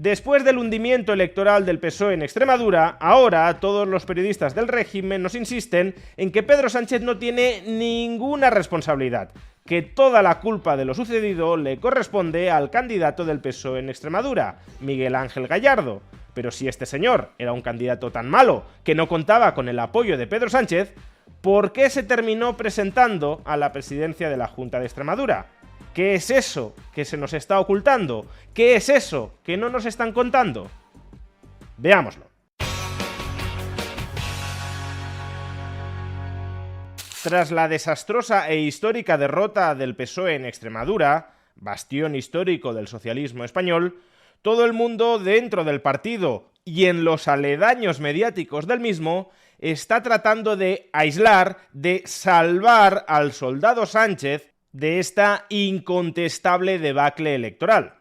Después del hundimiento electoral del PSOE en Extremadura, ahora todos los periodistas del régimen nos insisten en que Pedro Sánchez no tiene ninguna responsabilidad, que toda la culpa de lo sucedido le corresponde al candidato del PSOE en Extremadura, Miguel Ángel Gallardo. Pero si este señor era un candidato tan malo que no contaba con el apoyo de Pedro Sánchez, ¿por qué se terminó presentando a la presidencia de la Junta de Extremadura? ¿Qué es eso que se nos está ocultando? ¿Qué es eso que no nos están contando? Veámoslo. Tras la desastrosa e histórica derrota del PSOE en Extremadura, bastión histórico del socialismo español, todo el mundo dentro del partido y en los aledaños mediáticos del mismo está tratando de aislar, de salvar al soldado Sánchez de esta incontestable debacle electoral.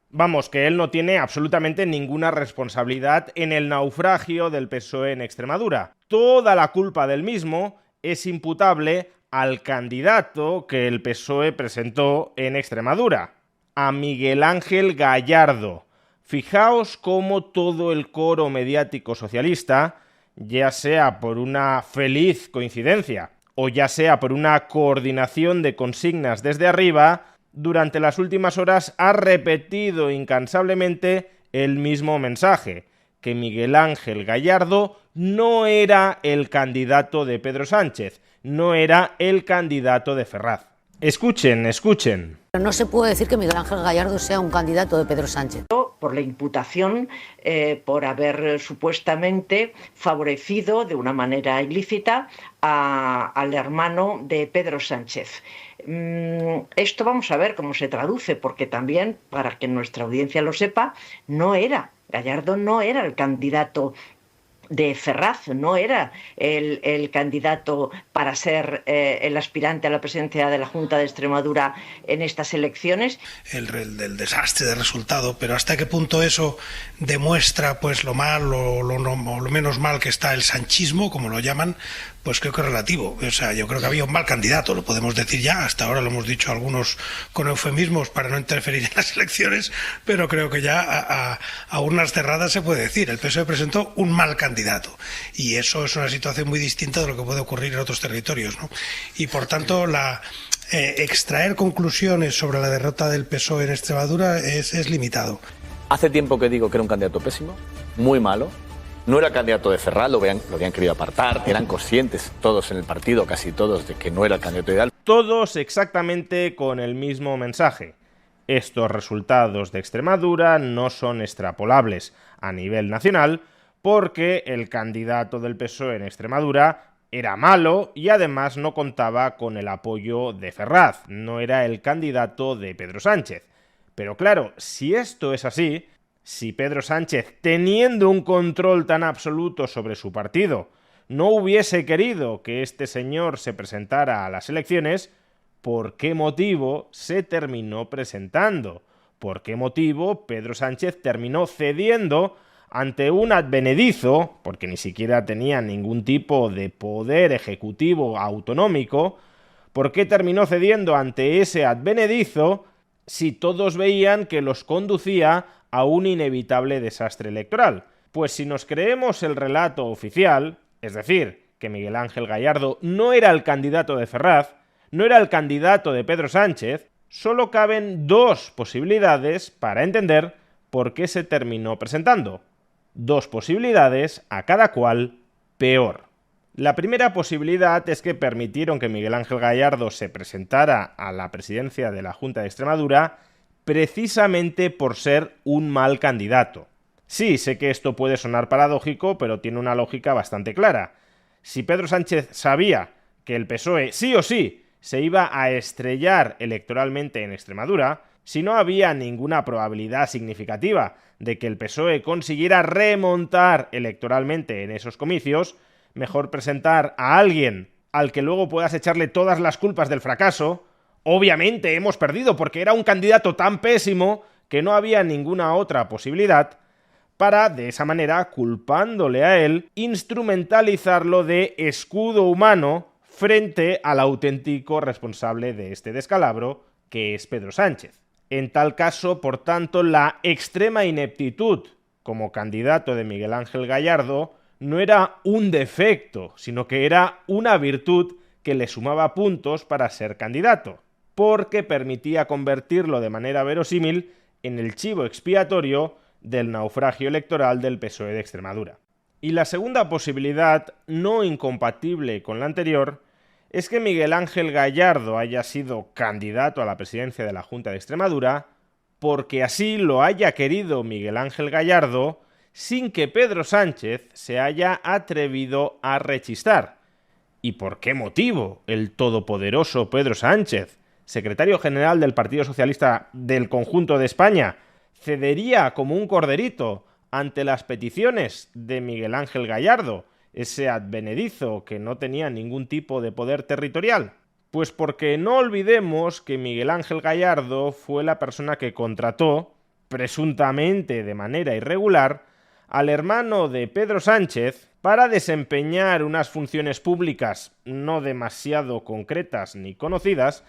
Vamos, que él no tiene absolutamente ninguna responsabilidad en el naufragio del PSOE en Extremadura. Toda la culpa del mismo es imputable al candidato que el PSOE presentó en Extremadura, a Miguel Ángel Gallardo. Fijaos cómo todo el coro mediático socialista, ya sea por una feliz coincidencia o ya sea por una coordinación de consignas desde arriba, durante las últimas horas ha repetido incansablemente el mismo mensaje, que Miguel Ángel Gallardo no era el candidato de Pedro Sánchez, no era el candidato de Ferraz. Escuchen, escuchen. No se puede decir que Miguel Ángel Gallardo sea un candidato de Pedro Sánchez. Por la imputación por haber supuestamente favorecido de una manera ilícita al hermano de Pedro Sánchez. Esto vamos a ver cómo se traduce, porque también, para que nuestra audiencia lo sepa, Gallardo no era el candidato de Ferraz, no era el candidato para ser el aspirante a la presidencia de la Junta de Extremadura en estas elecciones. El desastre de resultado, pero hasta qué punto eso demuestra pues lo mal o lo menos mal que está el sanchismo, como lo llaman, pues creo que es relativo. O sea, yo creo que había un mal candidato, lo podemos decir ya, hasta ahora lo hemos dicho algunos con eufemismos para no interferir en las elecciones, pero creo que ya a urnas cerradas se puede decir, el PSOE presentó un mal candidato, y eso es una situación muy distinta de lo que puede ocurrir en otros territorios, ¿no? Y por tanto, extraer conclusiones sobre la derrota del PSOE en Extremadura es limitado. Hace tiempo que digo que era un candidato pésimo, muy malo. No era candidato de Ferraz, lo habían querido apartar, eran conscientes todos en el partido, casi todos, de que no era el candidato ideal. Todos exactamente con el mismo mensaje. Estos resultados de Extremadura no son extrapolables a nivel nacional porque el candidato del PSOE en Extremadura era malo y además no contaba con el apoyo de Ferraz, no era el candidato de Pedro Sánchez. Pero claro, si esto es así, si Pedro Sánchez, teniendo un control tan absoluto sobre su partido, no hubiese querido que este señor se presentara a las elecciones, ¿por qué motivo se terminó presentando? ¿Por qué motivo Pedro Sánchez terminó cediendo ante un advenedizo, porque ni siquiera tenía ningún tipo de poder ejecutivo autonómico? ¿Por qué terminó cediendo ante ese advenedizo si todos veían que los conducía a un inevitable desastre electoral? Pues si nos creemos el relato oficial, es decir, que Miguel Ángel Gallardo no era el candidato de Ferraz, no era el candidato de Pedro Sánchez, solo caben dos posibilidades para entender por qué se terminó presentando. Dos posibilidades, a cada cual peor. La primera posibilidad es que permitieron que Miguel Ángel Gallardo se presentara a la presidencia de la Junta de Extremadura precisamente por ser un mal candidato. Sí, sé que esto puede sonar paradójico, pero tiene una lógica bastante clara. Si Pedro Sánchez sabía que el PSOE sí o sí se iba a estrellar electoralmente en Extremadura, si no había ninguna probabilidad significativa de que el PSOE consiguiera remontar electoralmente en esos comicios, mejor presentar a alguien al que luego puedas echarle todas las culpas del fracaso. Obviamente hemos perdido porque era un candidato tan pésimo que no había ninguna otra posibilidad, para, de esa manera, culpándole a él, instrumentalizarlo de escudo humano frente al auténtico responsable de este descalabro, que es Pedro Sánchez. En tal caso, por tanto, la extrema ineptitud como candidato de Miguel Ángel Gallardo no era un defecto, sino que era una virtud que le sumaba puntos para ser candidato, porque permitía convertirlo de manera verosímil en el chivo expiatorio del naufragio electoral del PSOE de Extremadura. Y la segunda posibilidad, no incompatible con la anterior, es que Miguel Ángel Gallardo haya sido candidato a la presidencia de la Junta de Extremadura porque así lo haya querido Miguel Ángel Gallardo sin que Pedro Sánchez se haya atrevido a rechistar. ¿Y por qué motivo el todopoderoso Pedro Sánchez, secretario general del Partido Socialista del conjunto de España, cedería como un corderito ante las peticiones de Miguel Ángel Gallardo, ese advenedizo que no tenía ningún tipo de poder territorial? Pues porque no olvidemos que Miguel Ángel Gallardo fue la persona que contrató, presuntamente de manera irregular, al hermano de Pedro Sánchez para desempeñar unas funciones públicas no demasiado concretas ni conocidas,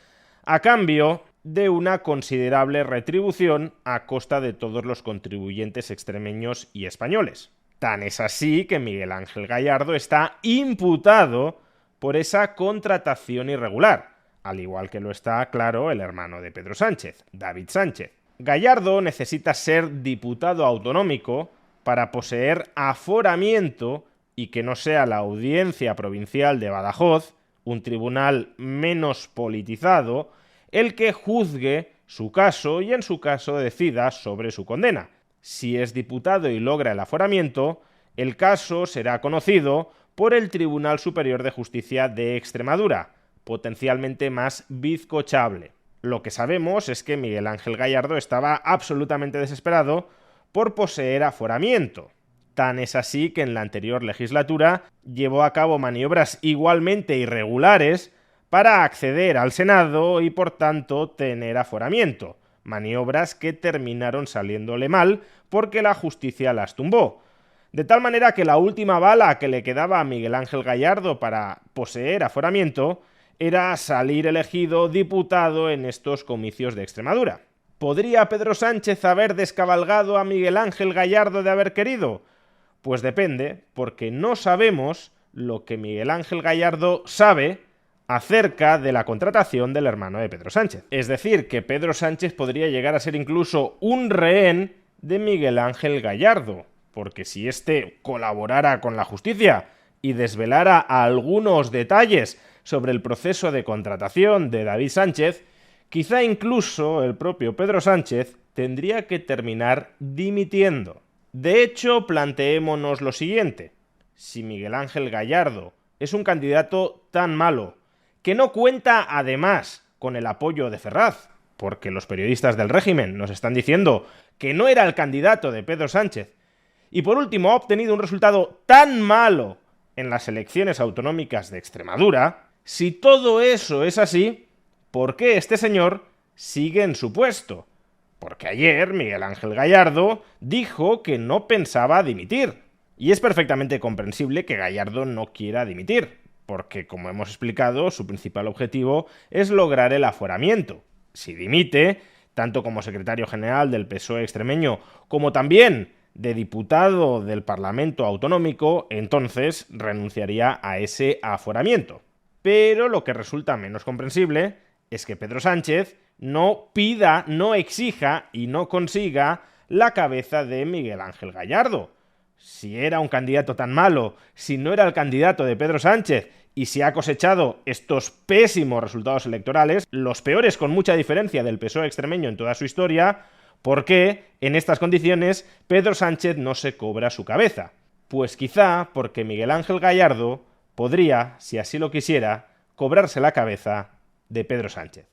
a cambio de una considerable retribución a costa de todos los contribuyentes extremeños y españoles. Tan es así que Miguel Ángel Gallardo está imputado por esa contratación irregular, al igual que lo está, claro, el hermano de Pedro Sánchez, David Sánchez. Gallardo necesita ser diputado autonómico para poseer aforamiento y que no sea la Audiencia Provincial de Badajoz, un tribunal menos politizado, el que juzgue su caso y en su caso decida sobre su condena. Si es diputado y logra el aforamiento, el caso será conocido por el Tribunal Superior de Justicia de Extremadura, potencialmente más bizcochable. Lo que sabemos es que Miguel Ángel Gallardo estaba absolutamente desesperado por poseer aforamiento. Tan es así que en la anterior legislatura llevó a cabo maniobras igualmente irregulares para acceder al Senado y por tanto tener aforamiento. Maniobras que terminaron saliéndole mal porque la justicia las tumbó. De tal manera que la última bala que le quedaba a Miguel Ángel Gallardo para poseer aforamiento era salir elegido diputado en estos comicios de Extremadura. ¿Podría Pedro Sánchez haber descabalgado a Miguel Ángel Gallardo de haber querido? Pues depende, porque no sabemos lo que Miguel Ángel Gallardo sabe acerca de la contratación del hermano de Pedro Sánchez. Es decir, que Pedro Sánchez podría llegar a ser incluso un rehén de Miguel Ángel Gallardo, porque si éste colaborara con la justicia y desvelara algunos detalles sobre el proceso de contratación de David Sánchez, quizá incluso el propio Pedro Sánchez tendría que terminar dimitiendo. De hecho, planteémonos lo siguiente: si Miguel Ángel Gallardo es un candidato tan malo, que no cuenta además con el apoyo de Ferraz, porque los periodistas del régimen nos están diciendo que no era el candidato de Pedro Sánchez, y por último ha obtenido un resultado tan malo en las elecciones autonómicas de Extremadura, si todo eso es así, ¿por qué este señor sigue en su puesto? Porque ayer Miguel Ángel Gallardo dijo que no pensaba dimitir. Y es perfectamente comprensible que Gallardo no quiera dimitir, porque, como hemos explicado, su principal objetivo es lograr el aforamiento. Si dimite, tanto como secretario general del PSOE extremeño, como también de diputado del Parlamento Autonómico, entonces renunciaría a ese aforamiento. Pero lo que resulta menos comprensible es que Pedro Sánchez no pida, no exija y no consiga la cabeza de Miguel Ángel Gallardo. Si era un candidato tan malo, si no era el candidato de Pedro Sánchez y si ha cosechado estos pésimos resultados electorales, los peores con mucha diferencia del PSOE extremeño en toda su historia, ¿por qué en estas condiciones Pedro Sánchez no se cobra su cabeza? Pues quizá porque Miguel Ángel Gallardo podría, si así lo quisiera, cobrarse la cabeza de Pedro Sánchez.